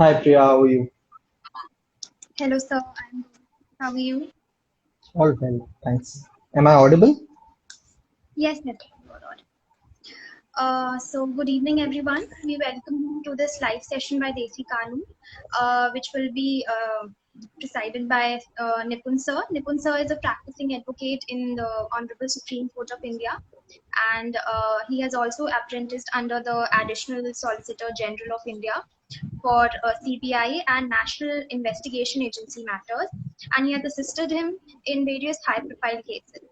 Hi Priya, how are you? Hello, sir. I'm good. How are you? All well, thanks. Am I audible? Yes, yes, you are audible. So good evening, everyone. We welcome you to this live session by Desi Kanu, which will be presided by Nipun sir. Nipun sir is a practicing advocate in the Honorable Supreme Court of India, and he has also apprenticed under the Additional Solicitor General of India for CBI and National Investigation Agency matters, and he has assisted him in various high-profile cases.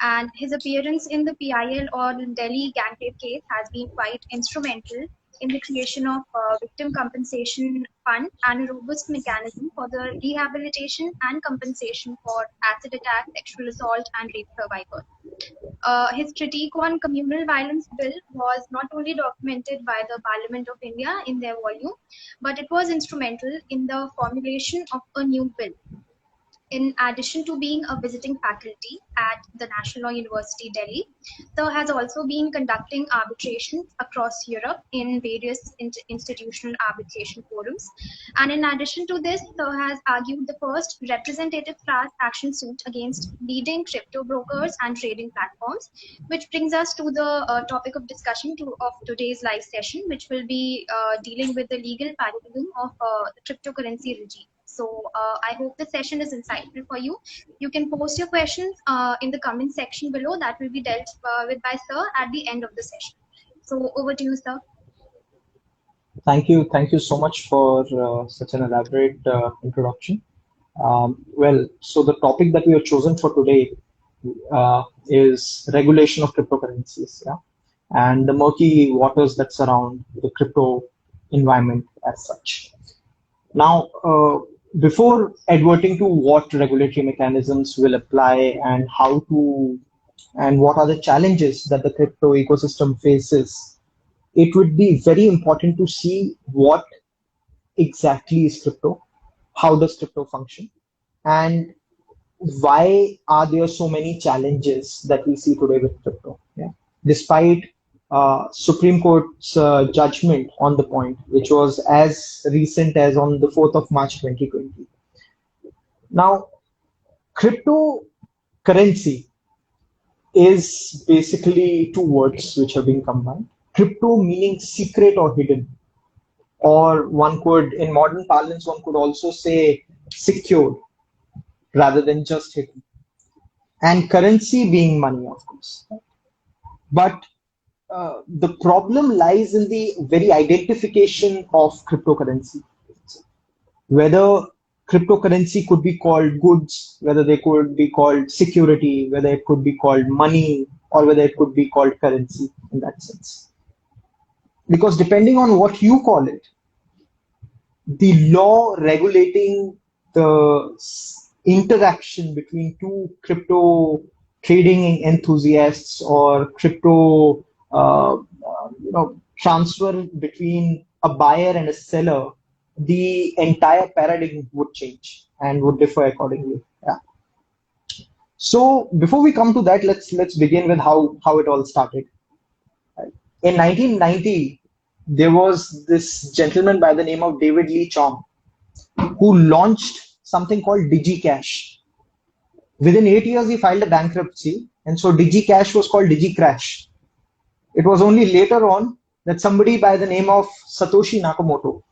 And his appearance in the PIL or Delhi gang rape case has been quite instrumental in the creation of victim compensation fund and a robust mechanism for the rehabilitation and compensation for acid attack, sexual assault, and rape survivors. His critique on communal violence bill was not only documented by the Parliament of India in their volume, but it was instrumental in the formulation of a new bill. In addition to being a visiting faculty at the National Law University Delhi, Sir has also been conducting arbitrations across Europe in various institutional arbitration forums. And in addition to this, Sir has argued the first representative class action suit against leading crypto brokers and trading platforms, which brings us to the topic of discussion of today's live session, which will be dealing with the legal paradigm of the cryptocurrency regime. So I hope the session is insightful for you. You can post your questions in the comment section below. That will be dealt with by Sir at the end of the session. So over to you, Sir. Thank you so much for such an elaborate introduction. So the topic that we have chosen for today is regulation of cryptocurrencies, yeah, and the murky waters that surround the crypto environment as such. Now, before adverting to what regulatory mechanisms will apply and how to, and what are the challenges that the crypto ecosystem faces, it would be very important to see what exactly is crypto, how does crypto function, and why are there so many challenges that we see today with crypto? Yeah. Despite Supreme Court's judgment on the point, which was as recent as on the 4th of March 2020. Now, cryptocurrency is basically two words which have been combined. Crypto meaning secret or hidden, or one could, in modern parlance, one could also say secured rather than just hidden. And currency being money, of course. But the problem lies in the very identification of cryptocurrency. Whether cryptocurrency could be called goods, whether they could be called security, whether it could be called money, or whether it could be called currency in that sense. Because depending on what you call it, the law regulating the interaction between two crypto trading enthusiasts or crypto transfer between a buyer and a seller, the entire paradigm would change and would differ accordingly. Yeah. So before we come to that, let's begin with how it all started. In 1990, there was this gentleman by the name of David Lee Chong who launched something called DigiCash. Within 8 years, he filed a bankruptcy, and so DigiCash was called DigiCrash. It was only later on that somebody by the name of Satoshi Nakamoto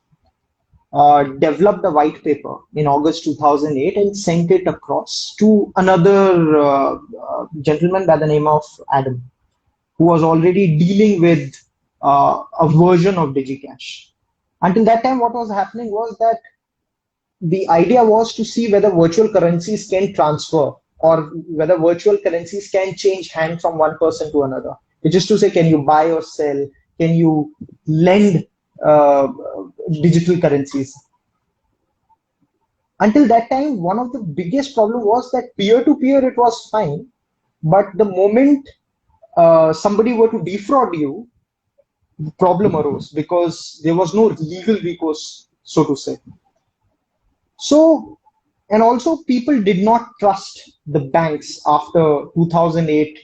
developed a white paper in August 2008 and sent it across to another gentleman by the name of Adam, who was already dealing with a version of DigiCash. Until that time, what was happening was that the idea was to see whether virtual currencies can transfer or whether virtual currencies can change hand from one person to another. Which is to say, can you buy or sell? Can you lend digital currencies? Until that time, one of the biggest problem was that peer-to-peer it was fine, but the moment somebody were to defraud you, the problem arose because there was no legal recourse, so to say. So, and also people did not trust the banks after 2008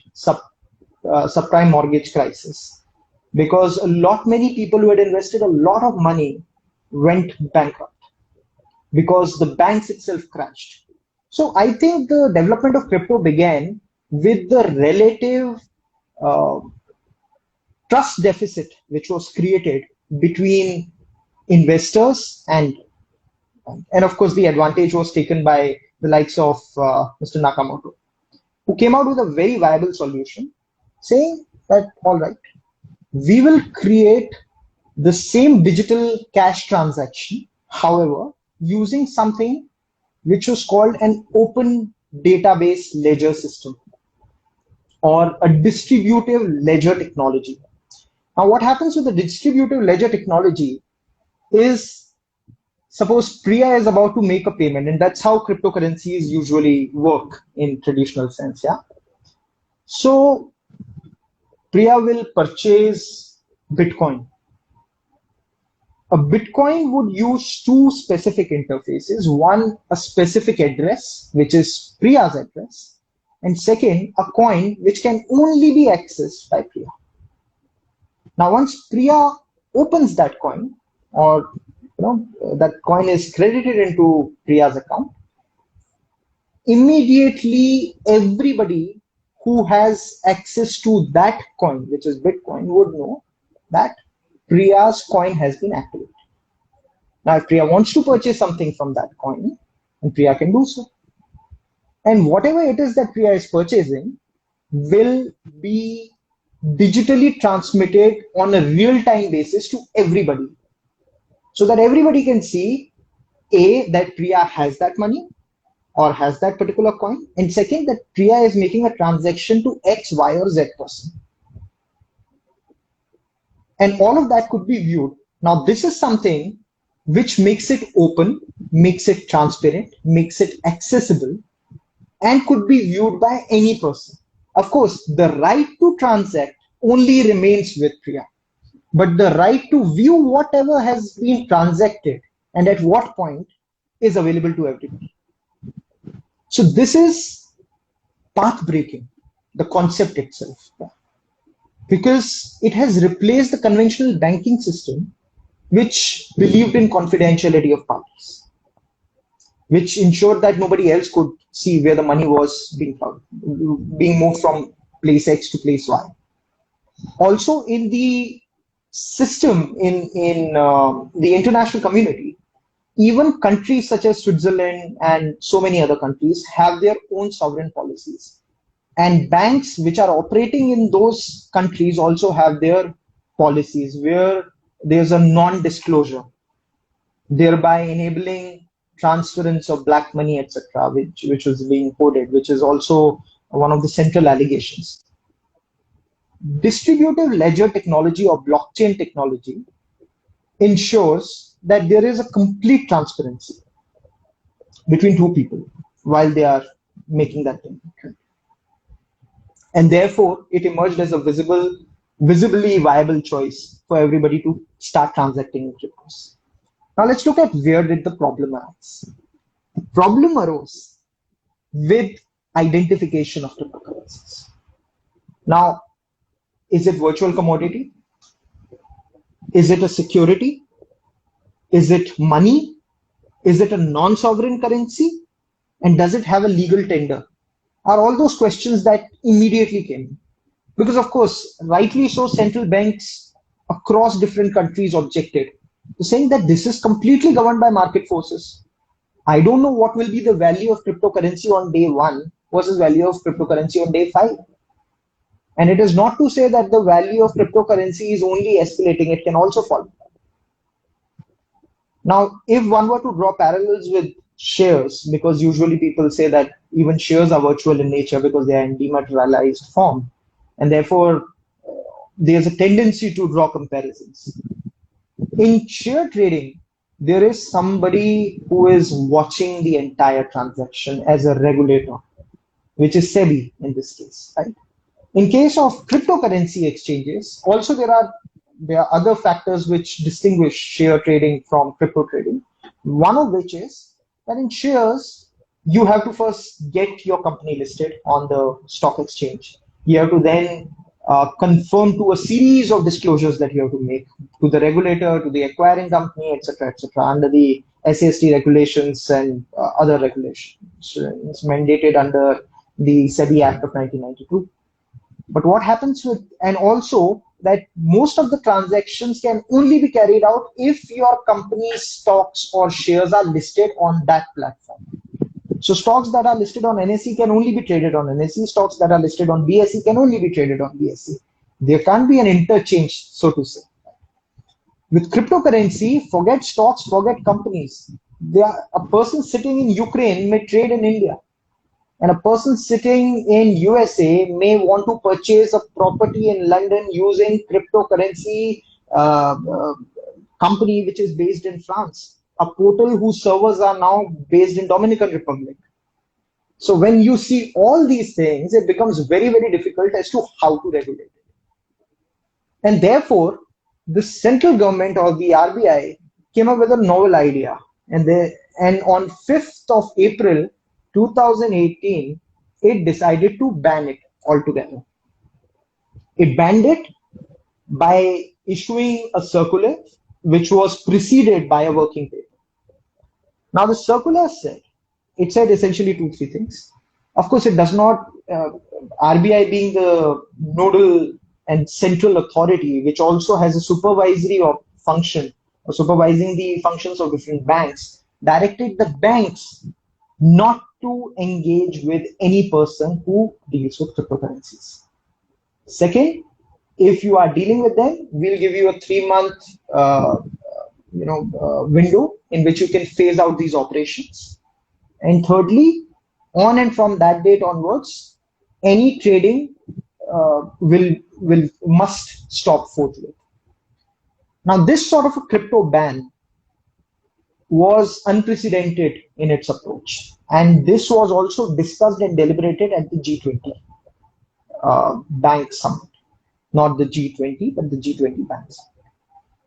subprime mortgage crisis because many people who had invested a lot of money went bankrupt because the banks itself crashed. So I think the development of crypto began with the relative uh, trust deficit which was created between investors and of course the advantage was taken by the likes of Mr. Nakamoto, who came out with a very viable solution saying that, all right, we will create the same digital cash transaction, however, using something which was called an open database ledger system or a distributive ledger technology. Now, what happens with the distributive ledger technology is, suppose Priya is about to make a payment, and that's how cryptocurrencies usually work in traditional sense. Yeah. So Priya will purchase Bitcoin. A Bitcoin would use two specific interfaces. One, a specific address, which is Priya's address, and second, a coin which can only be accessed by Priya. Now, once Priya opens that coin, or that coin is credited into Priya's account, immediately everybody who has access to that coin, which is Bitcoin, would know that Priya's coin has been activated. Now, if Priya wants to purchase something from that coin, and Priya can do so. And whatever it is that Priya is purchasing will be digitally transmitted on a real-time basis to everybody, so that everybody can see, A, that Priya has that money or has that particular coin, and second, that Priya is making a transaction to X, Y, or Z person. And all of that could be viewed. Now, this is something which makes it open, makes it transparent, makes it accessible, and could be viewed by any person. Of course, the right to transact only remains with Priya, but the right to view whatever has been transacted and at what point is available to everybody. So this is path breaking, the concept itself, because it has replaced the conventional banking system, which believed in confidentiality of parties, which ensured that nobody else could see where the money was being moved from place X to place Y. Also, in the system, in the international community, even countries such as Switzerland and so many other countries have their own sovereign policies. And banks which are operating in those countries also have their policies where there's a non-disclosure, thereby enabling transference of black money, etc., which was being hoarded, which is also one of the central allegations. Distributive ledger technology or blockchain technology ensures that there is a complete transparency between two people while they are making that payment. And therefore, it emerged as a visibly viable choice for everybody to start transacting in cryptos. Now let's look at where did the problem arise. The problem arose with identification of cryptocurrencies. Now, is it virtual commodity? Is it a security? Is it money? Is it a non-sovereign currency? And does it have a legal tender? Are all those questions that immediately came. Because of course, rightly so, central banks across different countries objected to saying that this is completely governed by market forces. I don't know what will be the value of cryptocurrency on day 1 versus value of cryptocurrency on day 5. And it is not to say that the value of cryptocurrency is only escalating, it can also fall. Now, if one were to draw parallels with shares, because usually people say that even shares are virtual in nature because they are in dematerialized form, and therefore there's a tendency to draw comparisons. In share trading, there is somebody who is watching the entire transaction as a regulator, which is SEBI in this case, right? In case of cryptocurrency exchanges, also there are other factors which distinguish share trading from crypto trading. One of which is that in shares, you have to first get your company listed on the stock exchange. You have to then conform to a series of disclosures that you have to make to the regulator, to the acquiring company, etc., under the SAST regulations and other regulations. It's mandated under the SEBI Act of 1992. But what happens with, and also that most of the transactions can only be carried out if your company's stocks or shares are listed on that platform. So stocks that are listed on NSE can only be traded on NSE. Stocks that are listed on BSE can only be traded on BSE. There can't be an interchange, so to say. With cryptocurrency, forget stocks, forget companies. A person sitting in Ukraine may trade in India. And a person sitting in USA may want to purchase a property in London using cryptocurrency company which is based in France. A portal whose servers are now based in Dominican Republic. So when you see all these things, it becomes very, very difficult as to how to regulate it. And therefore, the central government or the RBI came up with a novel idea. And on 5th of April 2018, it decided to ban it altogether. It banned it by issuing a circular which was preceded by a working paper. Now the circular said essentially 2-3 things. Of course, it does not, RBI being the nodal and central authority, which also has a supervisory function, or supervising the functions of different banks, directed the banks not to engage with any person who deals with cryptocurrencies. Second, if you are dealing with them, we'll give you a 3-month window in which you can phase out these operations. And thirdly, on and from that date onwards, any trading must stop forthwith. Now, this sort of a crypto ban was unprecedented in its approach, and this was also discussed and deliberated at the G20 bank summit, not the G20, but the G20 banks.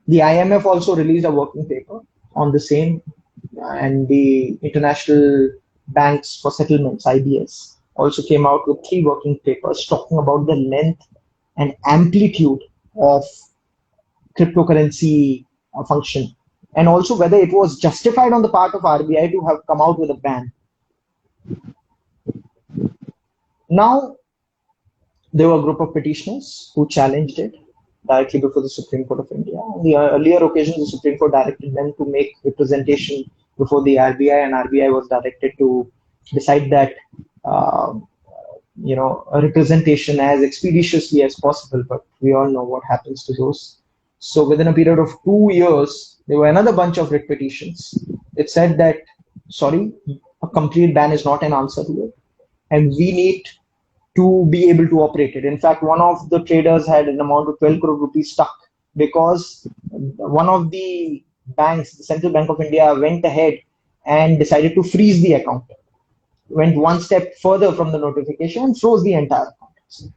The IMF also released a working paper on the same, and the International Banks for Settlements, IBS, also came out with 3 working papers talking about the length and amplitude of cryptocurrency function, and also whether it was justified on the part of RBI to have come out with a ban. Now, there were a group of petitioners who challenged it directly before the Supreme Court of India. On the earlier occasions, the Supreme Court directed them to make representation before the RBI, and RBI was directed to decide that a representation as expeditiously as possible. But we all know what happens to those. So within a period of 2 years, there were another bunch of writ petitions. It said that, sorry, a complete ban is not an answer to it, and we need to be able to operate it. In fact, one of the traders had an amount of 12 crore rupees stuck because one of the banks, the Central Bank of India, went ahead and decided to freeze the account. Went one step further from the notification and froze the entire account.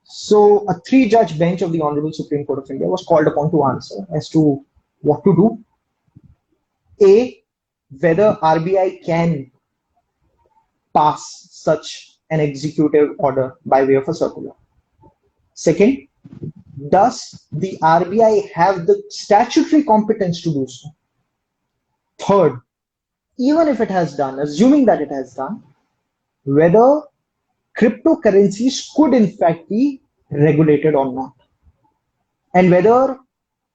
So a 3-judge bench of the Honorable Supreme Court of India was called upon to answer as to what to do. A, whether RBI can pass such an executive order by way of a circular. Second, does the RBI have the statutory competence to do so? Third, even if it has done, assuming that it has done, whether cryptocurrencies could in fact be regulated or not, and whether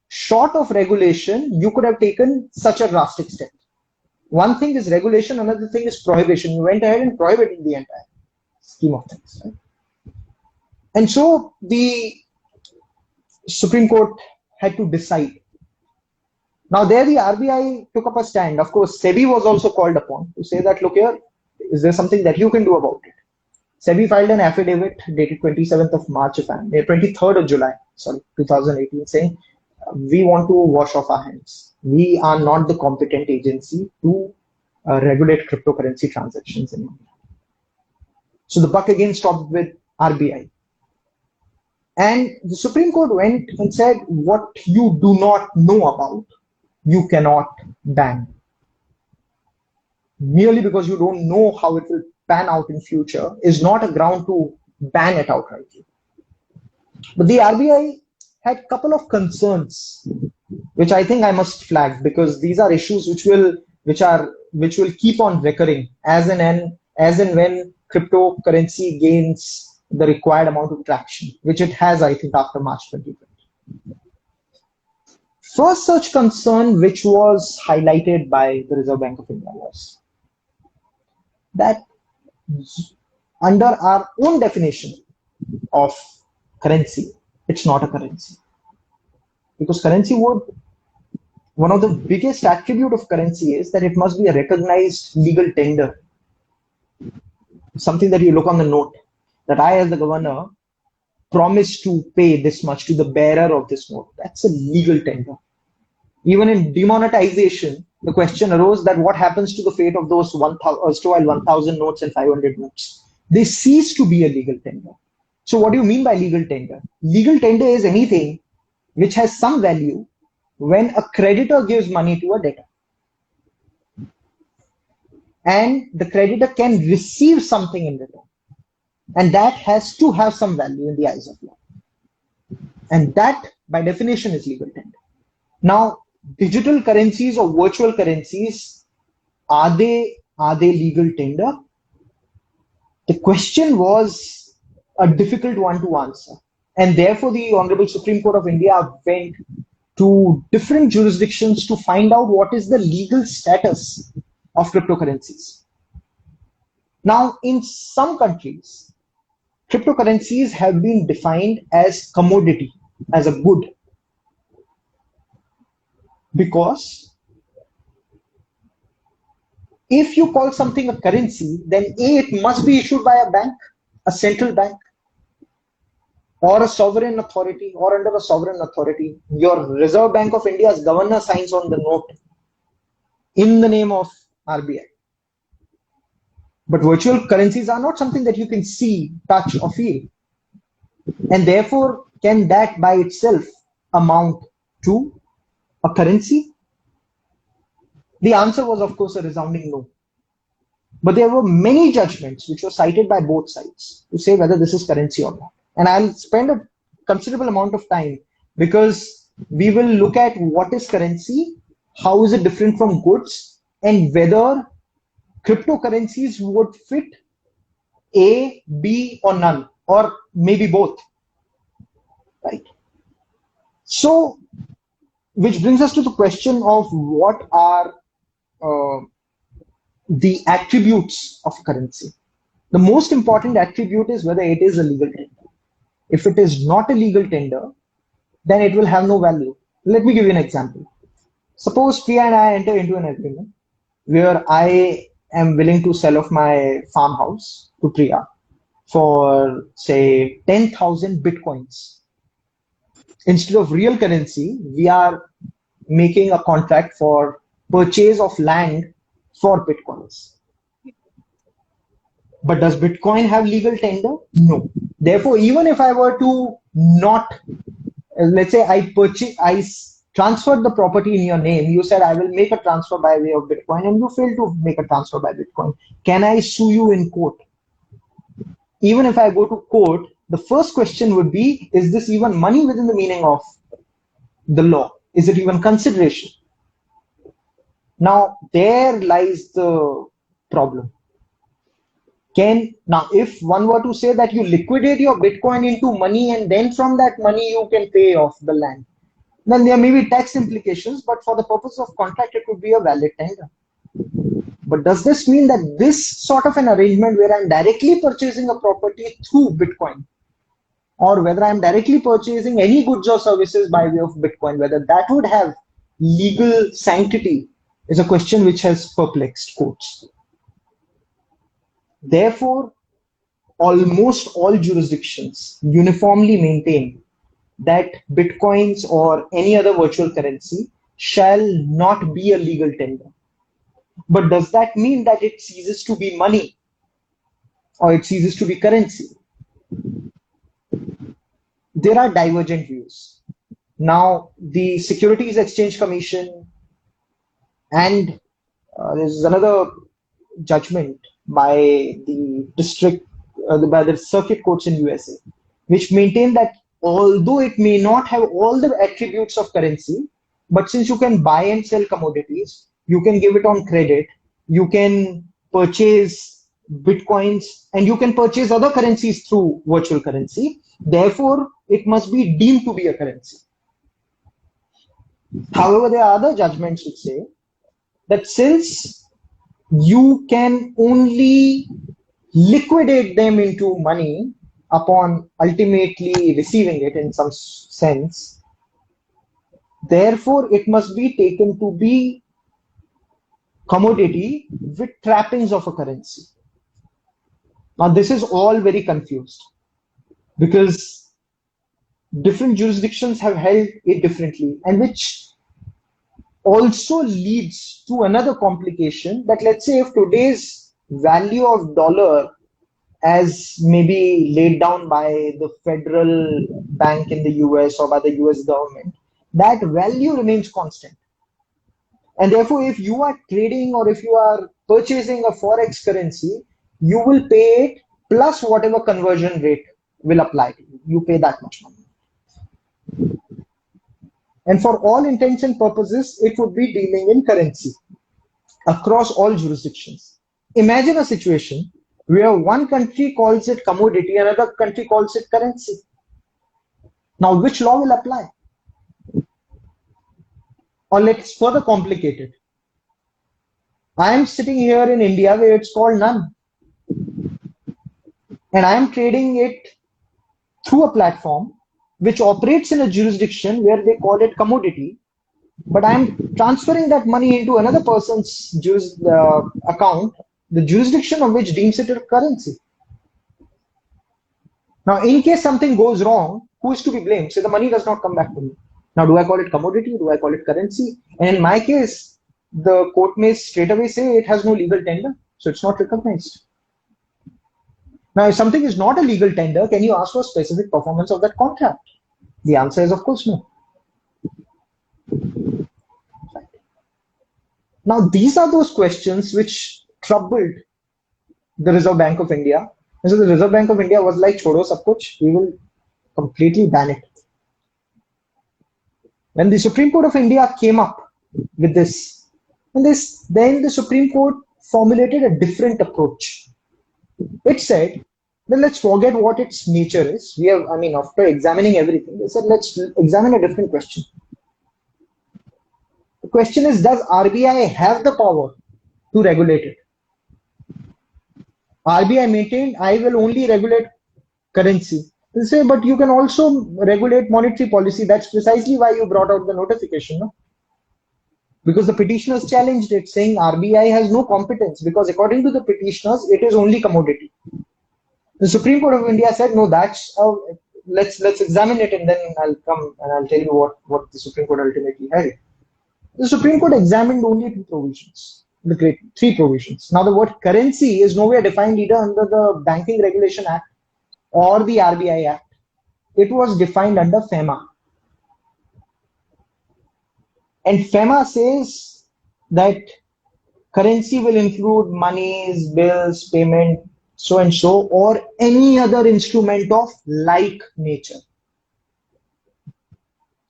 short of regulation you could have taken such a drastic step. One thing is regulation, another thing is prohibition. You went ahead and prohibited the entire scheme of things, right? And so the Supreme Court had to decide. Now there the RBI took up a stand. Of course, SEBI was also called upon to say that, look here, is there something that you can do about it? SEBI filed an affidavit dated 27th of March, 23rd of July, 2018, saying we want to wash off our hands. We are not the competent agency to regulate cryptocurrency transactions in India. So the buck again stopped with RBI. And the Supreme Court went and said, what you do not know about, you cannot ban. Merely because you don't know how it will pan out in future is not a ground to ban it outrightly. But the RBI had a couple of concerns, which I think I must flag because these are issues which will keep on recurring as and when cryptocurrency gains the required amount of traction, which it has, I think, after March 2020. First such concern, which was highlighted by the Reserve Bank of India, was that under our own definition of currency, it's not a currency. Because currency would, one of the biggest attribute of currency is that it must be a recognized legal tender. Something that you look on the note, that I as the governor promise to pay this much to the bearer of this note. That's a legal tender. Even in demonetization, the question arose that what happens to the fate of those 1,000 notes and 500 notes? They cease to be a legal tender. So what do you mean by legal tender? Legal tender is anything which has some value when a creditor gives money to a debtor. And the creditor can receive something in return. And that has to have some value in the eyes of law. And that, by definition, is legal tender. Now, digital currencies or virtual currencies, are they legal tender? The question was a difficult one to answer. And therefore, the Honorable Supreme Court of India went to different jurisdictions to find out what is the legal status of cryptocurrencies. Now, in some countries, cryptocurrencies have been defined as commodity, as a good. Because if you call something a currency, then A, it must be issued by a bank, a central bank, or a sovereign authority, or under a sovereign authority. Your Reserve Bank of India's governor signs on the note in the name of RBI. But virtual currencies are not something that you can see, touch, or feel. And therefore, can that by itself amount to a currency? The answer was, of course, a resounding no. But there were many judgments which were cited by both sides to say whether this is currency or not. And I'll spend a considerable amount of time because we will look at what is currency, how is it different from goods, and whether cryptocurrencies would fit A, B, or none, or maybe both. Right? So, which brings us to the question of what are the attributes of currency. The most important attribute is whether it is a legal tender. If it is not a legal tender, then it will have no value. Let me give you an example. Suppose Priya and I enter into an agreement where I am willing to sell off my farmhouse to Priya for, say, 10,000 bitcoins. Instead of real currency, we are making a contract for purchase of land for bitcoins. But does Bitcoin have legal tender? No. Therefore, even if I were to not, let's say I transferred the property in your name, you said I will make a transfer by way of Bitcoin, and you failed to make a transfer by Bitcoin. Can I sue you in court? Even if I go to court, the first question would be, is this even money within the meaning of the law? Is it even consideration? Now, there lies the problem. Now, if one were to say that you liquidate your Bitcoin into money and then from that money you can pay off the land, then there may be tax implications, but for the purpose of contract, it would be a valid tender. But does this mean that this sort of an arrangement where I'm directly purchasing a property through Bitcoin, or whether I'm directly purchasing any goods or services by way of Bitcoin, whether that would have legal sanctity is a question which has perplexed courts. Therefore, almost all jurisdictions uniformly maintain that Bitcoins or any other virtual currency shall not be a legal tender. But does that mean that it ceases to be money or it ceases to be currency? There are divergent views. Now, the Securities Exchange Commission and there's another judgment by the circuit courts in USA, which maintain that although it may not have all the attributes of currency, but since you can buy and sell commodities, you can give it on credit, you can purchase bitcoins, and you can purchase other currencies through virtual currency. Therefore, it must be deemed to be a currency. However, there are other judgments which say that since you can only liquidate them into money upon ultimately receiving it in some sense, therefore it must be taken to be commodity with trappings of a currency. Now this is all very confused because different jurisdictions have held it differently, and which also leads to another complication that, let's say, if today's value of dollar as maybe laid down by the federal bank in the US or by the US government, that value remains constant. And therefore, if you are trading or if you are purchasing a forex currency, you will pay it plus whatever conversion rate will apply to you. You pay that much money. And for all intents and purposes, it would be dealing in currency across all jurisdictions. Imagine a situation where one country calls it commodity, another country calls it currency. Now, which law will apply? Or let's further complicate it. I am sitting here in India where it's called none. And I am trading it through a platform which operates in a jurisdiction where they call it commodity, but I'm transferring that money into another person's account, the jurisdiction of which deems it a currency. Now, in case something goes wrong, who is to be blamed? So the money does not come back to me. Now, do I call it commodity? Do I call it currency? And in my case, the court may straight away say it has no legal tender, so it's not recognized. Now, if something is not a legal tender, can you ask for specific performance of that contract? The answer is, of course, no. Now, these are those questions which troubled the Reserve Bank of India. And so the Reserve Bank of India was like, chodo sab kuch, we will completely ban it. When the Supreme Court of India came up with this, then the Supreme Court formulated a different approach. It said, then let's forget what its nature is. After examining everything, they said, let's examine a different question. The question is, does RBI have the power to regulate it? RBI maintained, I will only regulate currency. They say, but you can also regulate monetary policy. That's precisely why you brought out the notification, no? Because the petitioners challenged it, saying RBI has no competence, because according to the petitioners, it is only commodity. The Supreme Court of India said, no, that's let's examine it, and then I'll come and I'll tell you what the Supreme Court ultimately held. The Supreme Court examined only two provisions, the great three provisions. Now, the word currency is nowhere defined either under the Banking Regulation Act or the RBI Act. It was defined under FEMA. And FEMA says that currency will include monies, bills, payment, so and so, or any other instrument of like nature,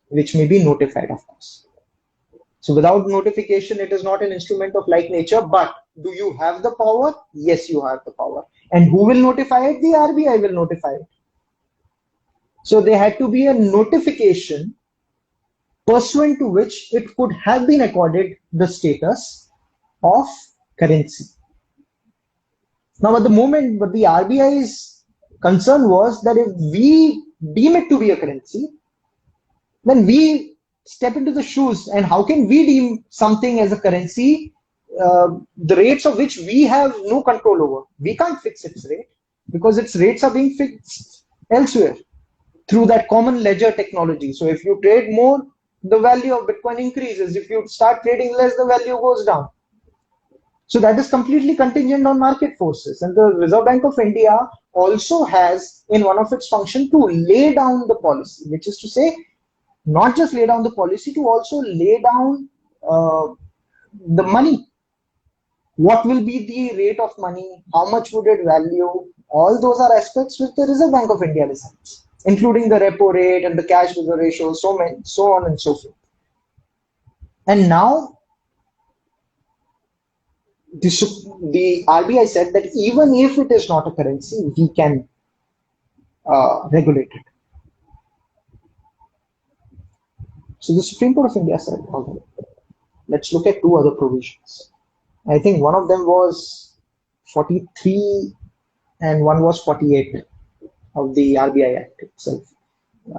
which may be notified, of course. So without notification, it is not an instrument of like nature, but do you have the power? Yes, you have the power. And who will notify it? The RBI will notify it. So there had to be a notification pursuant to which it could have been accorded the status of currency. Now, at the moment, what the RBI's concern was that if we deem it to be a currency, then we step into the shoes, and how can we deem something as a currency, the rates of which we have no control over? We can't fix its rate because its rates are being fixed elsewhere through that common ledger technology. So if you trade more, the value of Bitcoin increases. If you start trading less, the value goes down. So that is completely contingent on market forces. And the Reserve Bank of India also has in one of its functions to lay down the policy, which is to say, not just lay down the policy, to also lay down the money. What will be the rate of money? How much would it value? All those are aspects which the Reserve Bank of India decides. including the repo rate and the cash reserve ratio, so on and so forth. And now the RBI said that even if it is not a currency, we can regulate it. So the Supreme Court of India said, okay, let's look at two other provisions. I think one of them was 43 and one was 48 of the RBI Act itself.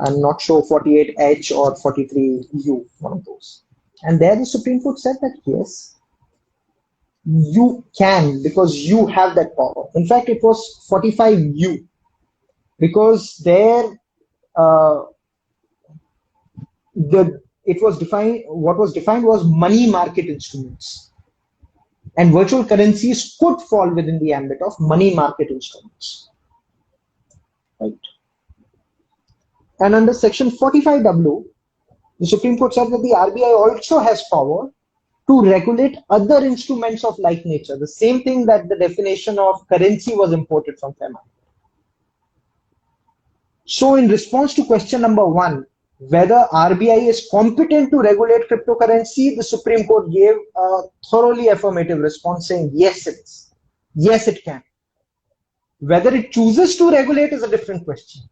I'm not sure 48H or 43U, one of those. And there the Supreme Court said that yes, you can, because you have that power. In fact, it was 45U, because there it was defined. What was defined was money market instruments, and virtual currencies could fall within the ambit of money market instruments, right? And under Section 45W, the Supreme Court said that the RBI also has power to regulate other instruments of like nature. The same thing that the definition of currency was imported from FEMA. So in response to question number one, whether RBI is competent to regulate cryptocurrency, the Supreme Court gave a thoroughly affirmative response saying, yes, it is. Yes, it can. Whether it chooses to regulate is a different question.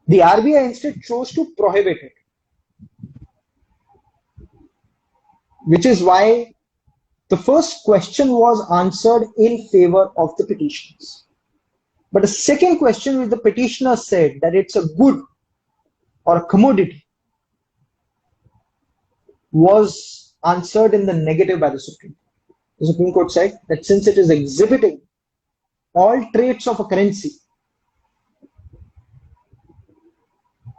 The RBI instead chose to prohibit it, which is why the first question was answered in favor of the petitioners. But the second question, which the petitioner said that it's a good or a commodity, was answered in the negative by the Supreme Court. The Supreme Court said that since it is exhibiting all traits of a currency,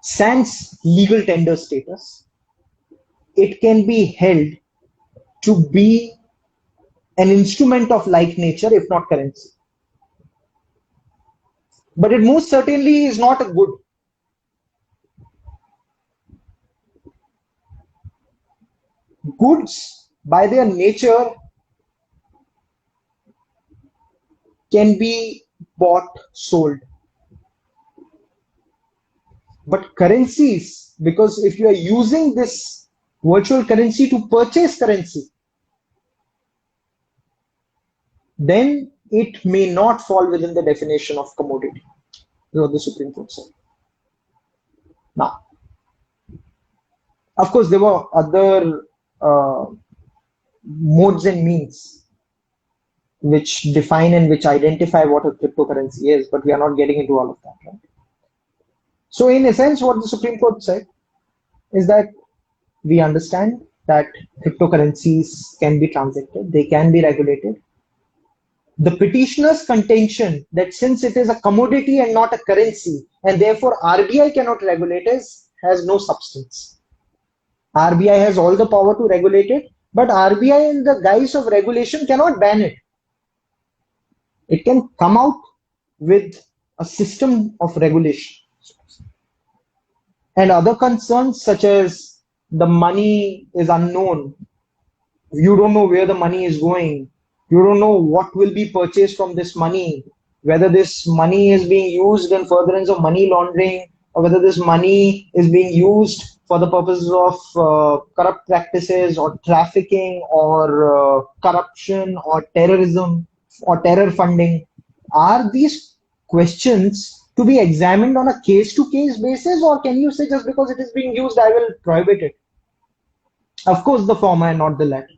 sans legal tender status, it can be held to be an instrument of like nature, if not currency. But it most certainly is not a good. Goods, by their nature, can be bought, sold. But currencies, because if you are using this virtual currency to purchase currency, then it may not fall within the definition of commodity, is what the Supreme Court said. Now, of course, there were other modes and means which define and which identify what a cryptocurrency is, but we are not getting into all of that, right? So in a sense, what the Supreme Court said is that we understand that cryptocurrencies can be transacted, they can be regulated. The petitioner's contention that since it is a commodity and not a currency, and therefore RBI cannot regulate it, has no substance. RBI has all the power to regulate it, but RBI in the guise of regulation cannot ban it. It can come out with a system of regulation. And other concerns such as the money is unknown, you don't know where the money is going, you don't know what will be purchased from this money, whether this money is being used in furtherance of money laundering, or whether this money is being used for the purposes of corrupt practices or trafficking or corruption or terrorism or terror funding. Are these questions to be examined on a case-to-case basis, or can you say just because it is being used, I will prohibit it? Of course, the former and not the latter.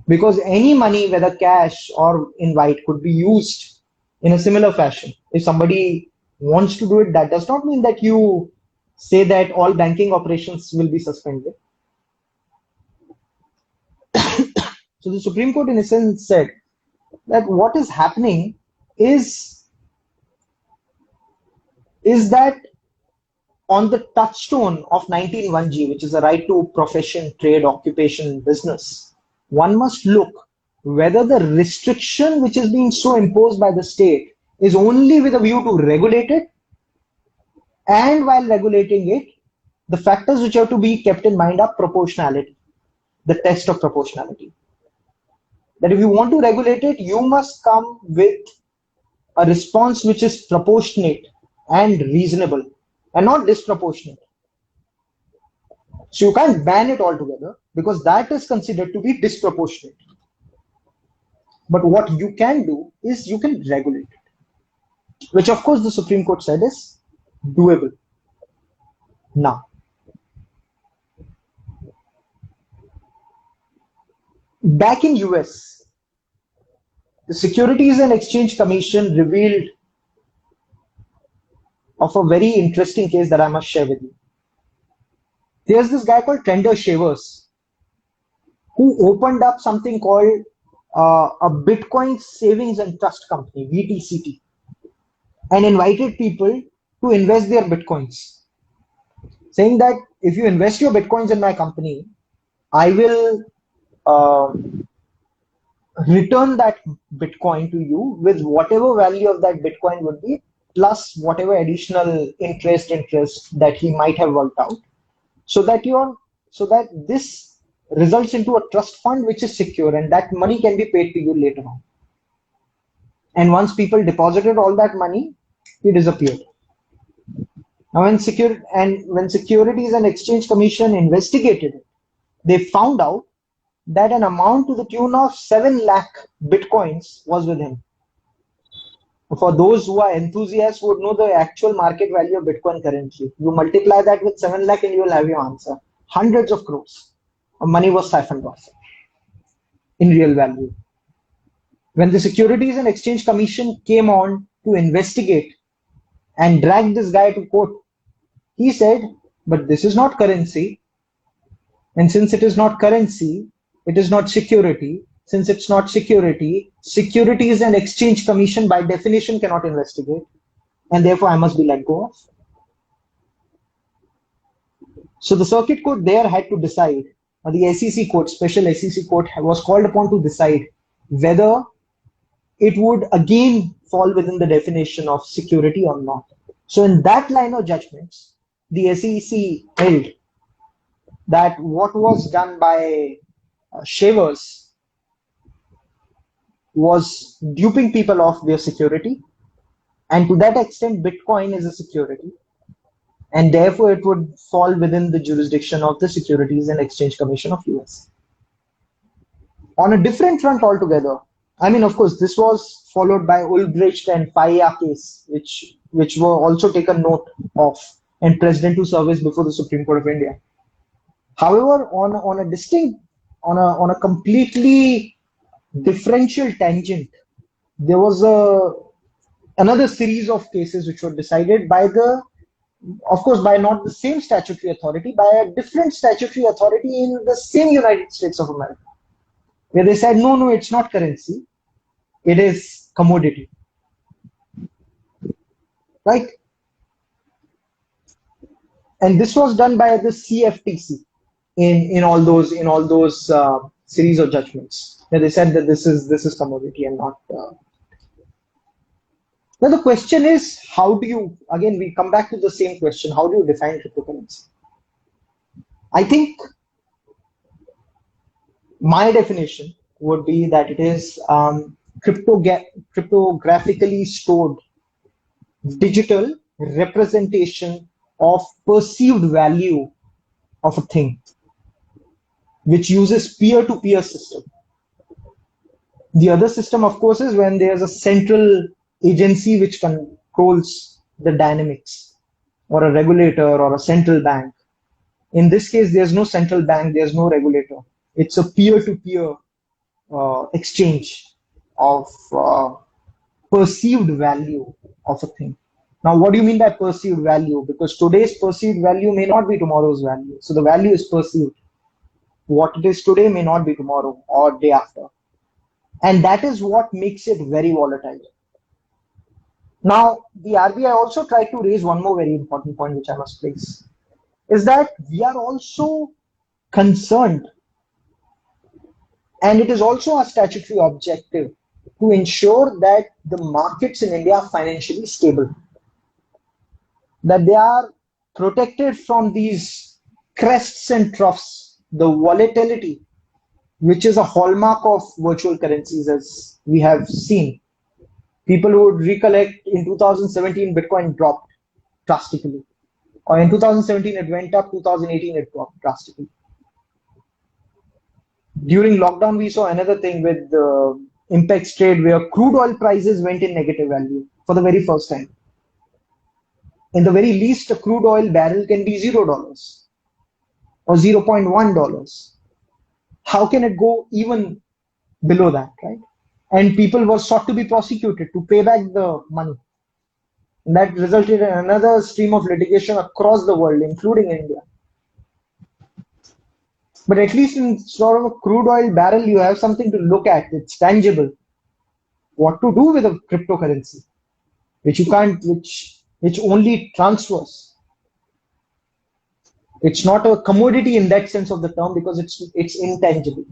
Because any money, whether cash or in white, could be used in a similar fashion. If somebody wants to do it, that does not mean that you say that all banking operations will be suspended. So the Supreme Court in a sense said that what is happening is that on the touchstone of 19(1)G, which is the right to profession, trade, occupation, business, one must look whether the restriction which is being so imposed by the state is only with a view to regulate it, and while regulating it, the factors which have to be kept in mind are proportionality, the test of proportionality. That if you want to regulate it, you must come with a response which is proportionate and reasonable and not disproportionate. So you can't ban it altogether because that is considered to be disproportionate. But what you can do is you can regulate it, which of course the Supreme Court said is doable. Now, back in US, the Securities and Exchange Commission revealed of a very interesting case that I must share with you. There's this guy called Trender Shavers who opened up something called a Bitcoin Savings and Trust Company, VTCT, and invited people to invest their Bitcoins, saying that if you invest your Bitcoins in my company, I will return that Bitcoin to you with whatever value of that Bitcoin would be, plus whatever additional interest that he might have worked out, so that this results into a trust fund which is secure and that money can be paid to you later on. And once people deposited all that money, he disappeared. Now, when Securities and Exchange Commission investigated it, they found out that an amount to the tune of 7 lakh Bitcoins was with him. For those who are enthusiasts would know the actual market value of Bitcoin currently. You multiply that with 7 lakh and you will have your answer. Hundreds of crores of money was siphoned off in real value. When the Securities and Exchange Commission came on to investigate and dragged this guy to court, he said, but this is not currency. And since it is not currency, it is not security. Since it's not security, Securities and Exchange Commission by definition cannot investigate. And therefore I must be let go of. So the circuit court there had to decide, or the SEC court, special SEC court was called upon to decide whether it would again fall within the definition of security or not. So in that line of judgments, the SEC held that what was done by Shavers was duping people of their security, and to that extent Bitcoin is a security, and therefore it would fall within the jurisdiction of the Securities and Exchange Commission of US. On a different front altogether, I mean, of course, this was followed by Ulbricht and Paya case, which were also taken note of and presidential service before the Supreme Court of India. However, on a completely differential tangent, there was another series of cases which were decided by by not the same statutory authority, by a different statutory authority in the same United States of America, where they said, no, it's not currency, it is commodity, right? And this was done by the CFTC in all those series of judgments, where they said that this is commodity and not. Now the question is, how do you, again, we come back to the same question, how do you define cryptocurrency? I think my definition would be that it is cryptographically stored digital representation of perceived value of a thing, which uses peer-to-peer system. The other system, of course, is when there's a central agency which controls the dynamics, or a regulator or a central bank. In this case, there's no central bank, there's no regulator. It's a peer-to-peer exchange of perceived value of a thing. Now, what do you mean by perceived value? Because today's perceived value may not be tomorrow's value. So the value is perceived. What it is today may not be tomorrow or day after. And that is what makes it very volatile. Now, the RBI also tried to raise one more very important point, which I must place, is that we are also concerned, and it is also a statutory objective, to ensure that the markets in India are financially stable, that they are protected from these crests and troughs, the volatility, which is a hallmark of virtual currencies, as we have seen. People would recollect in 2017, Bitcoin dropped drastically. Or in 2017, it went up, 2018, it dropped drastically. During lockdown, we saw another thing with the Impex trade where crude oil prices went in negative value for the very first time. In the very least, a crude oil barrel can be $0 or $0.1. How can it go even below that, right? And people were sought to be prosecuted to pay back the money. And that resulted in another stream of litigation across the world, including India. But at least in sort of a crude oil barrel, you have something to look at. It's tangible. What to do with a cryptocurrency, which you can't, which only transfers. It's not a commodity in that sense of the term because it's intangible.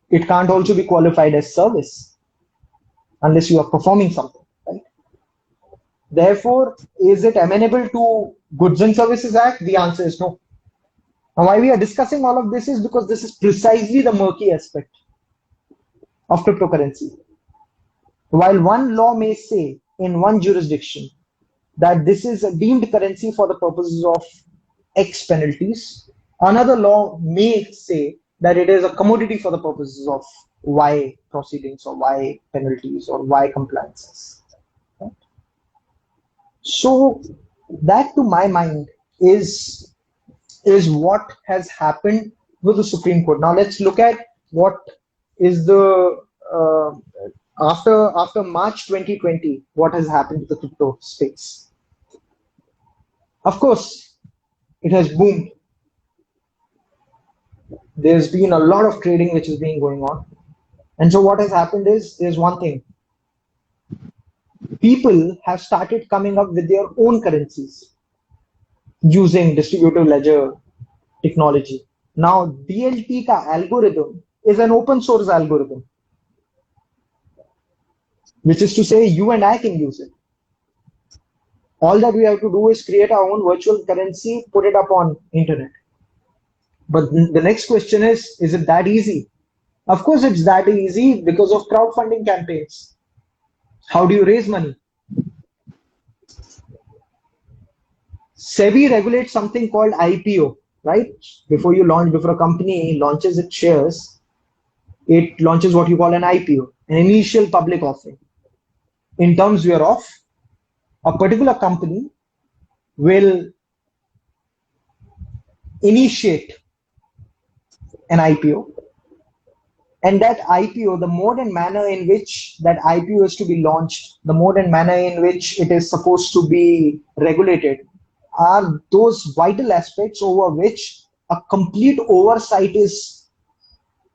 It can't also be qualified as service unless you are performing something, right? Therefore, is it amenable to Goods and Services Act? The answer is no. Now, why we are discussing all of this is because this is precisely the murky aspect of cryptocurrency. While one law may say in one jurisdiction that this is a deemed currency for the purposes of X penalties, another law may say that it is a commodity for the purposes of Y proceedings or Y penalties or Y compliances. Right? So that, to my mind, is what has happened with the Supreme Court. Now let's look at what is the after March 2020, what has happened to the crypto space. Of course, it has boomed. There's been a lot of trading which has been going on. And so what has happened is, there's one thing. People have started coming up with their own currencies using distributed ledger technology. Now, DLT ka algorithm is an open source algorithm, which is to say you and I can use it. All that we have to do is create our own virtual currency, put it up on internet. But the next question is it that easy? Of course, it's that easy because of crowdfunding campaigns. How do you raise money? SEBI regulates something called IPO, right? Before a company launches its shares, it launches what you call an IPO, an initial public offering. In terms whereof, a particular company will initiate an IPO, and that IPO, the mode and manner in which that IPO is to be launched, the mode and manner in which it is supposed to be regulated, are those vital aspects over which a complete oversight is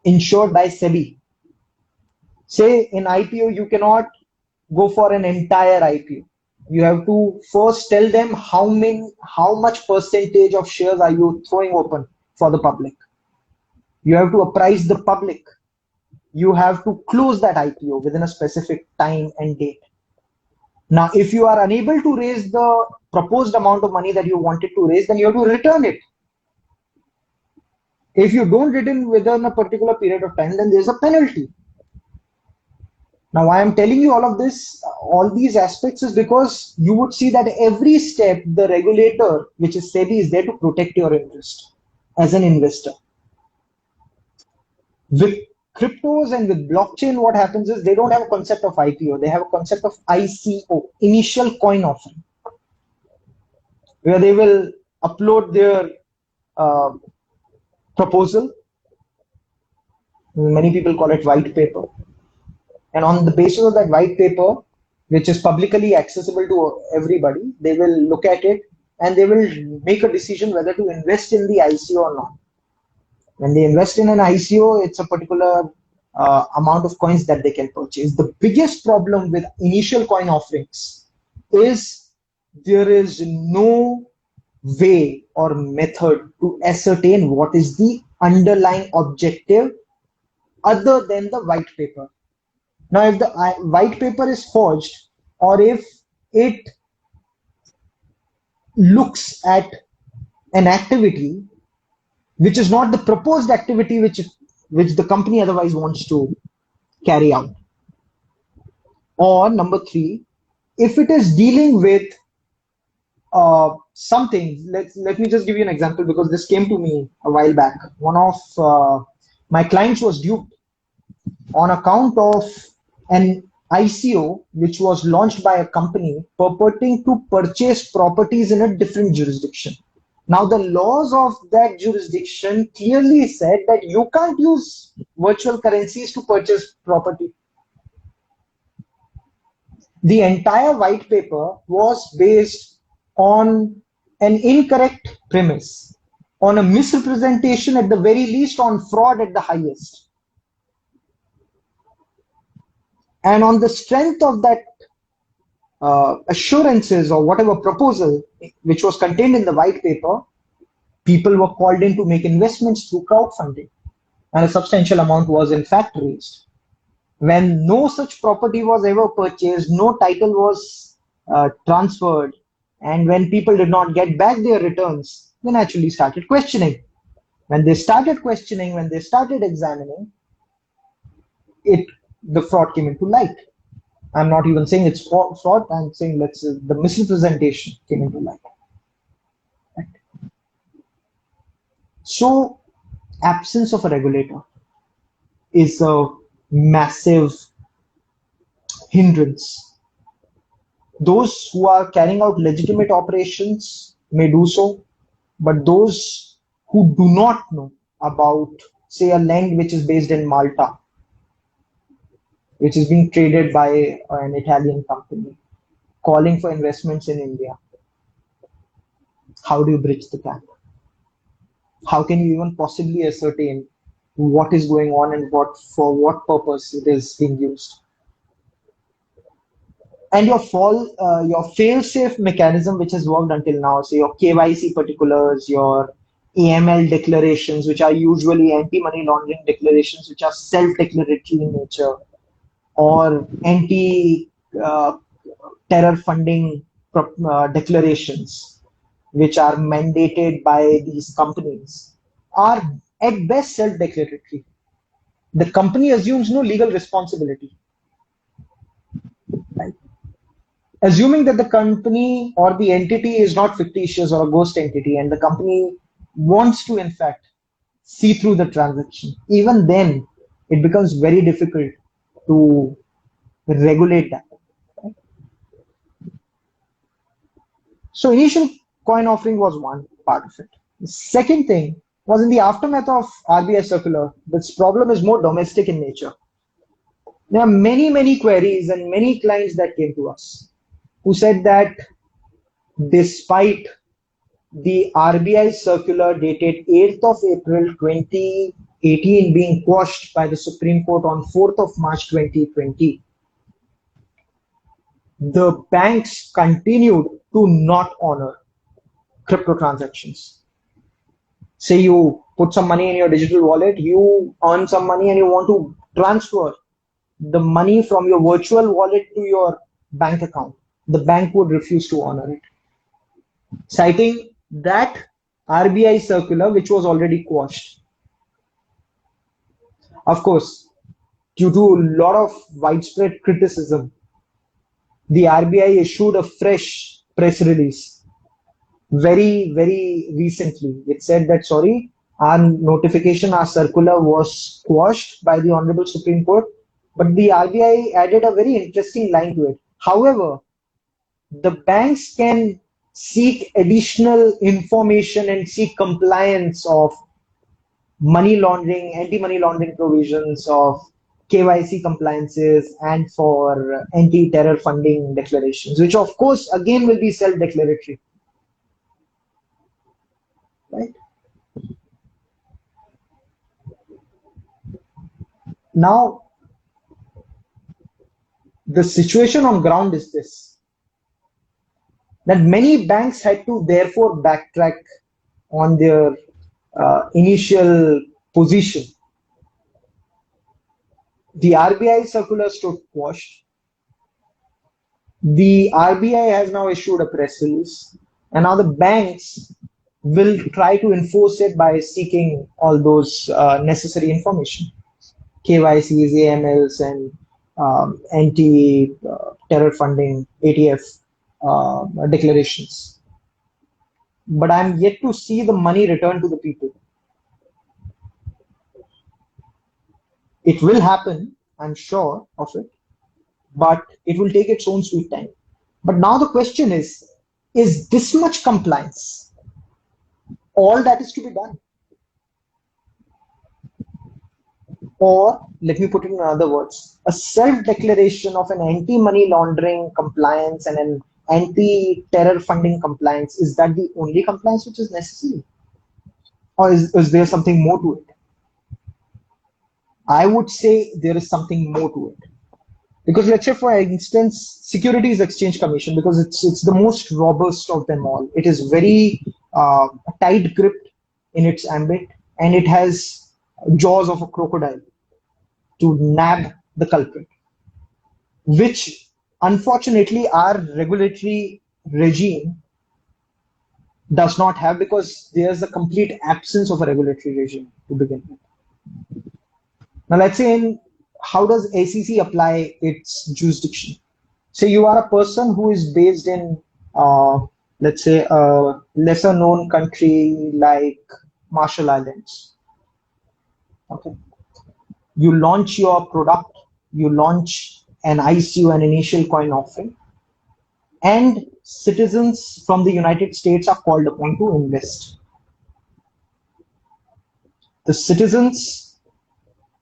ensured by SEBI. Say in IPO, you cannot go for an entire IPO. You have to first tell them how much percentage of shares are you throwing open for the public. You have to apprise the public. You have to close that IPO within a specific time and date. Now, if you are unable to raise the proposed amount of money that you wanted to raise, then you have to return it. If you don't return within a particular period of time, then there's a penalty. Now, why I'm telling you all of this, all these aspects, is because you would see that every step, the regulator, which is SEBI, is there to protect your interest as an investor. With cryptos and with blockchain, what happens is they don't have a concept of IPO. They have a concept of ICO, initial coin offering, where they will upload their proposal. Many people call it white paper. And on the basis of that white paper, which is publicly accessible to everybody, they will look at it and they will make a decision whether to invest in the ICO or not. When they invest in an ICO, it's a particular amount of coins that they can purchase. The biggest problem with initial coin offerings is there is no way or method to ascertain what is the underlying objective other than the white paper. Now, if the white paper is forged, or if it looks at an activity which is not the proposed activity which the company otherwise wants to carry out, Or number three, if it is dealing with something, let me just give you an example because this came to me a while back. One of my clients was duped on account of an ICO which was launched by a company purporting to purchase properties in a different jurisdiction. Now, the laws of that jurisdiction clearly said that you can't use virtual currencies to purchase property. The entire white paper was based on an incorrect premise, on a misrepresentation at the very least, on fraud at the highest. And on the strength of that assurances or whatever proposal which was contained in the white paper, people were called in to make investments through crowdfunding, and a substantial amount was in fact raised. When no such property was ever purchased, no title was transferred, and when people did not get back their returns, they naturally started questioning. When they started questioning, when they started examining, the fraud came into light. I'm not even saying it's fraud. I'm saying the misrepresentation came into light. Right? So, absence of a regulator is a massive hindrance. Those who are carrying out legitimate operations may do so, but those who do not know about, say, a land which is based in Malta, which is being traded by an Italian company, calling for investments in India, how do you bridge the gap? How can you even possibly ascertain what is going on and for what purpose it is being used? And your fail-safe mechanism, which has worked until now, so your KYC particulars, your AML declarations, which are usually anti-money laundering declarations, which are self-declaratory in nature, or anti-terror funding declarations, which are mandated by these companies, are at best self-declaratory. The company assumes no legal responsibility. Right? Assuming that the company or the entity is not fictitious or a ghost entity, and the company wants to, in fact, see through the transaction, even then it becomes very difficult to regulate that. Right? So initial coin offering was one part of it. The second thing was in the aftermath of RBI circular. This problem is more domestic in nature. There are many queries and many clients that came to us who said that despite the RBI circular dated 8th of April 2018 being quashed by the Supreme Court on 4th of March 2020, the banks continued to not honor crypto transactions. Say you put some money in your digital wallet, you earn some money and you want to transfer the money from your virtual wallet to your bank account. The bank would refuse to honor it, citing that RBI circular which was already quashed. Of course, due to a lot of widespread criticism, the RBI issued a fresh press release very recently. It said that, sorry, our notification, our circular was quashed by the Honorable Supreme Court, but the RBI added a very interesting line to it. However, the banks can seek additional information and seek compliance of money laundering, anti-money laundering provisions, of KYC compliances, and for anti-terror funding declarations, which of course again will be self-declaratory. Right? Now, the situation on ground is this, that many banks had to therefore backtrack on their initial position. The RBI circular stood quashed. The RBI has now issued a press release, and now the banks will try to enforce it by seeking all those necessary information, KYCs, AMLs, and anti-terror funding (ATF) declarations, but I'm yet to see the money return to the people. It will happen, I'm sure of it, but it will take its own sweet time. But now the question is this much compliance all that is to be done? Or, let me put it in other words, a self-declaration of an anti-money laundering compliance and an anti-terror funding compliance, is that the only compliance which is necessary? Or is there something more to it? I would say there is something more to it. Because let's say, for instance, Securities Exchange Commission, because it's the most robust of them all. It is very tight gripped in its ambit, and it has jaws of a crocodile to nab the culprit, which unfortunately our regulatory regime does not have, because there's a complete absence of a regulatory regime to begin with. Now, let's say, how does SEC apply its jurisdiction? Say you are a person who is based in, let's say, a lesser known country like Marshall Islands. Okay. You launch your product, you launch an ICO, an initial coin offering, and citizens from the United States are called upon to invest. The citizens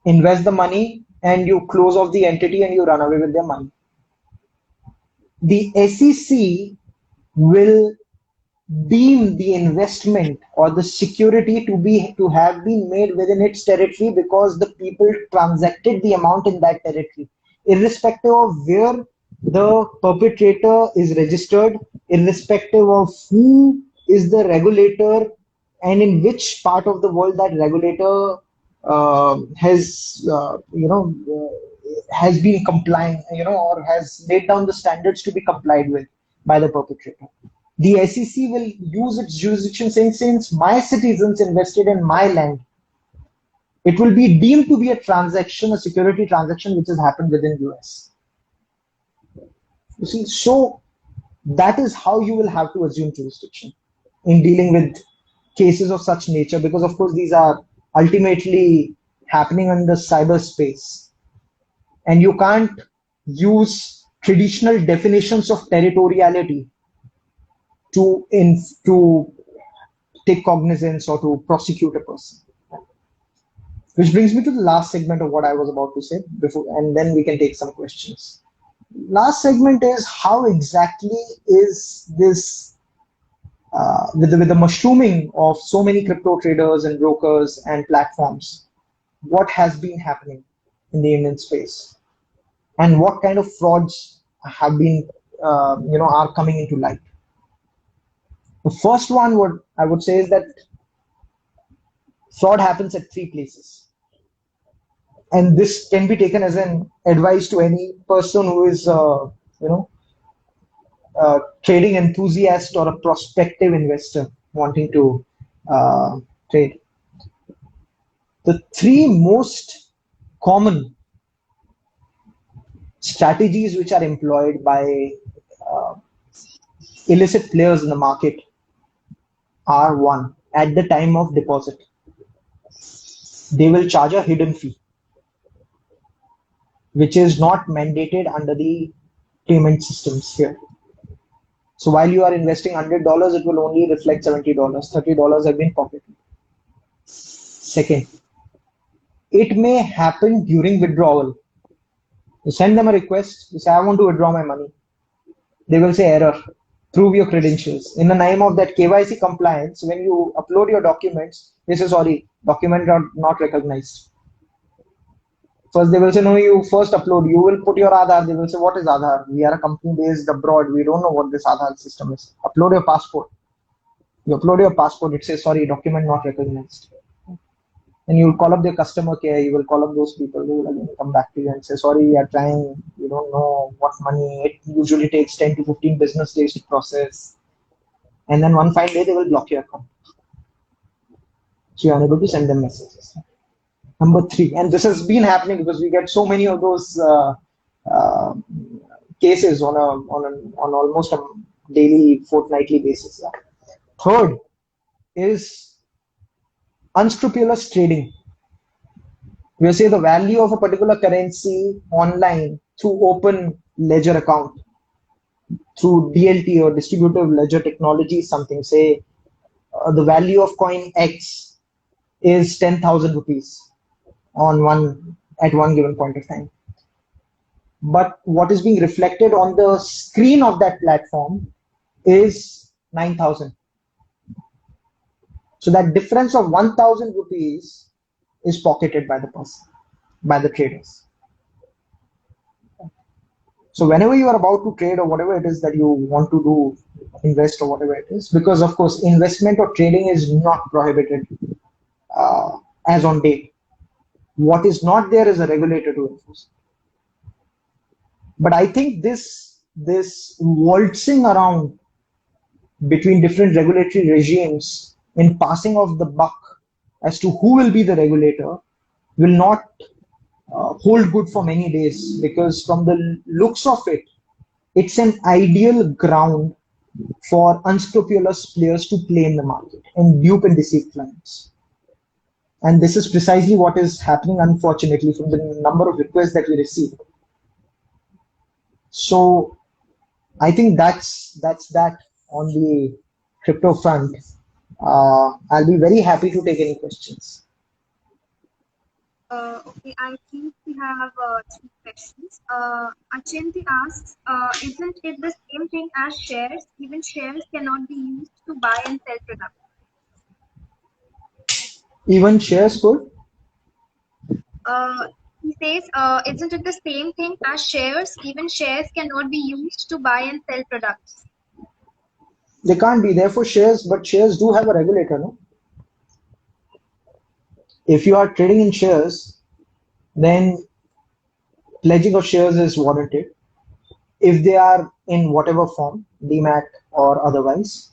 invest the money, and you close off the entity and you run away with their money. The SEC will deem the investment or the security to have been made within its territory, because the people transacted the amount in that territory, irrespective of where the perpetrator is registered, irrespective of who is the regulator and in which part of the world that regulator has been complying, or has laid down the standards to be complied with by the perpetrator. The SEC will use its jurisdiction, saying, since my citizens invested in my land, it will be deemed to be a transaction, a security transaction, which has happened within US. You see, so that is how you will have to assume jurisdiction in dealing with cases of such nature, because of course these are ultimately happening in the cyberspace, and you can't use traditional definitions of territoriality to take cognizance or to prosecute a person. Which brings me to the last segment of what I was about to say before, and then we can take some questions. Last segment is, how exactly is this, with the mushrooming of so many crypto traders and brokers and platforms, what has been happening in the Indian space, and what kind of frauds have been, are coming into light. The first one, what I would say, is that fraud happens at 3 places. And this can be taken as an advice to any person who is, trading enthusiast or a prospective investor wanting to trade. The 3 most common strategies which are employed by illicit players in the market are: 1, at the time of deposit, they will charge a hidden fee, which is not mandated under the payment systems here. So while you are investing $100, it will only reflect $70. $30 have been pocketed. Second, it may happen during withdrawal. You send them a request, you say, I want to withdraw my money. They will say, error, prove your credentials. In the name of that KYC compliance, when you upload your documents, they say, sorry, document not recognized. First, they will say, no, you first upload, you will put your Aadhaar. They will say, what is Aadhaar? We are a company based abroad. We don't know what this Aadhaar system is. Upload your passport. You upload your passport, it says, sorry, document not recognized. And you will call up their customer care, you will call up those people, they will again come back to you and say, sorry, we are trying, you don't know what money, it usually takes 10 to 15 business days to process. And then one fine day, they will block your account. So you're unable to send them messages. Number 3, and this has been happening because we get so many of those uh, cases on almost a daily, fortnightly basis. Yeah. Third is unscrupulous trading. We say the value of a particular currency online through open ledger account, through DLT or distributive ledger technology is something. Say the value of coin X is 10,000 rupees on one at one given point of time. But what is being reflected on the screen of that platform is 9,000. So that difference of 1,000 rupees is pocketed by the person, by the traders. So whenever you are about to trade or whatever it is that you want to do, invest or whatever it is, because of course investment or trading is not prohibited as on date. What is not there is a regulator to enforce. But I think this waltzing around between different regulatory regimes in passing of the buck as to who will be the regulator will not hold good for many days, because from the looks of it, it's an ideal ground for unscrupulous players to play in the market and dupe and deceive clients. And this is precisely what is happening, unfortunately, from the number of requests that we receive. So I think that's that on the crypto front. I'll be very happy to take any questions. Okay, I think we have three questions. Achinti asks, isn't it the same thing as shares? Even shares cannot be used to buy and sell products. Even shares could? He says, isn't it the same thing as shares? Even shares cannot be used to buy and sell products. They can't be. Therefore, shares, but shares do have a regulator, no? If you are trading in shares, then pledging of shares is warranted. If they are in whatever form, demat or otherwise,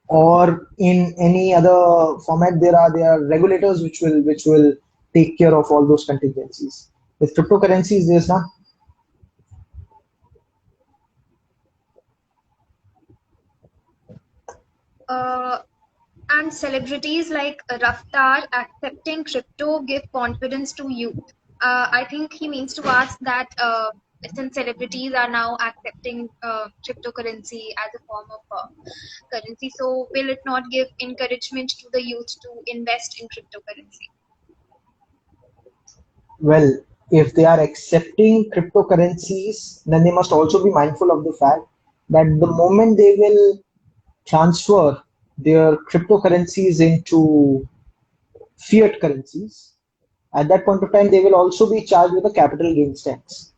or in any other format, there are regulators which will take care of all those contingencies. With cryptocurrencies, there's not. And celebrities like Raftar accepting crypto give confidence to youth. I think he means to ask that since celebrities are now accepting cryptocurrency as a form of currency, so will it not give encouragement to the youth to invest in cryptocurrency? Well, if they are accepting cryptocurrencies, then they must also be mindful of the fact that the moment they will transfer their cryptocurrencies into fiat currencies, at that point of time, they will also be charged with a capital gains tax.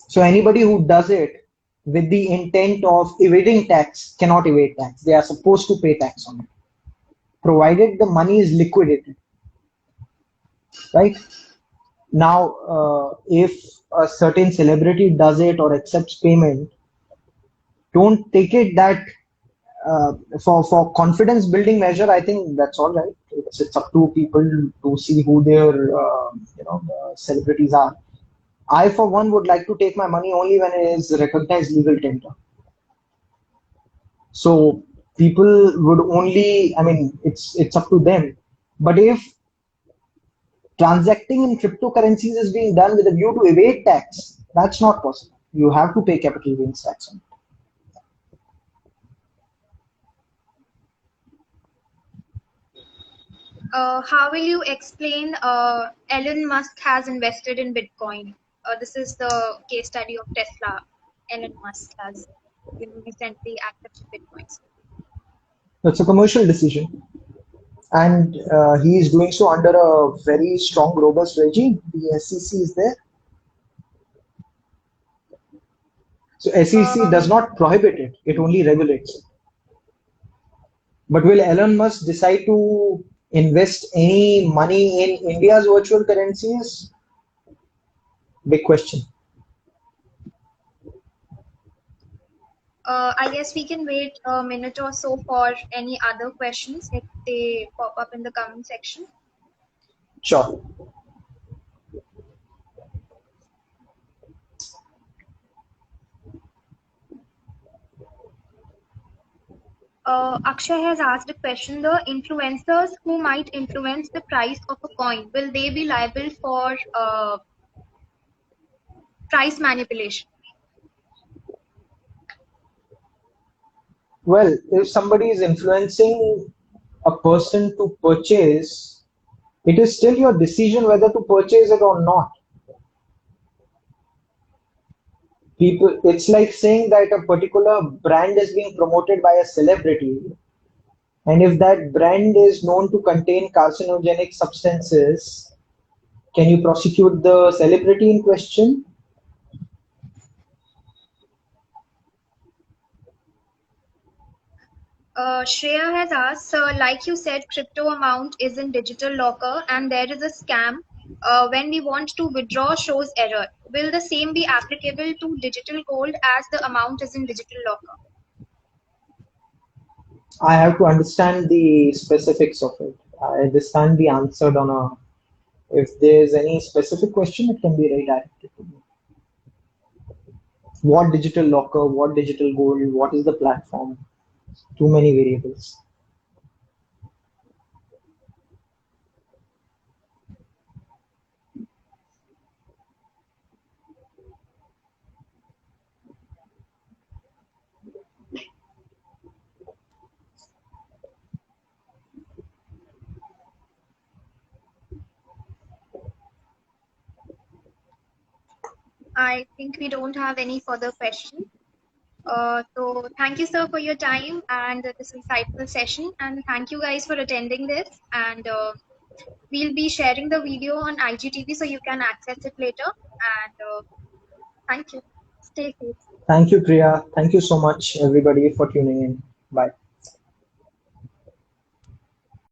So anybody who does it with the intent of evading tax cannot evade tax. They are supposed to pay tax on it, provided the money is liquidated. Right? Now, if a certain celebrity does it or accepts payment, don't take it that for confidence building measure. I think that's all right. It's up to people to see who their celebrities are. I, for one, would like to take my money only when it is recognized legal tender. So people would only, I mean, it's up to them. But if transacting in cryptocurrencies is being done with a view to evade tax, that's not possible. You have to pay capital gains tax on it. How will you explain Elon Musk has invested in Bitcoin? This is the case study of Tesla. Elon Musk has recently accepted Bitcoin. It's a commercial decision. And he is doing so under a very strong, robust regime. The SEC is there. So SEC does not prohibit it, it only regulates it. But will Elon Musk decide to invest any money in India's virtual currencies? Big question. I guess we can wait a minute or so for any other questions if they pop up in the comment section. Sure. Akshay has asked a question. The influencers who might influence the price of a coin, will they be liable for price manipulation? Well, if somebody is influencing a person to purchase, it is still your decision whether to purchase it or not. People, it's like saying that a particular brand is being promoted by a celebrity, and if that brand is known to contain carcinogenic substances, can you prosecute the celebrity in question? Shreya has asked, like you said, crypto amount is in digital locker and there is a scam. When we want to withdraw shows error. Will the same be applicable to digital gold as the amount is in digital locker? I have to understand the specifics of it. This can't be answered on a. If there's any specific question, it can be redirected to me. What digital locker? What digital gold? What is the platform? Too many variables. I think we don't have any further questions. So thank you, sir, for your time and this insightful session. And thank you guys for attending this. And we'll be sharing the video on IGTV so you can access it later. And thank you. Stay safe. Thank you, Priya. Thank you so much, everybody, for tuning in. Bye.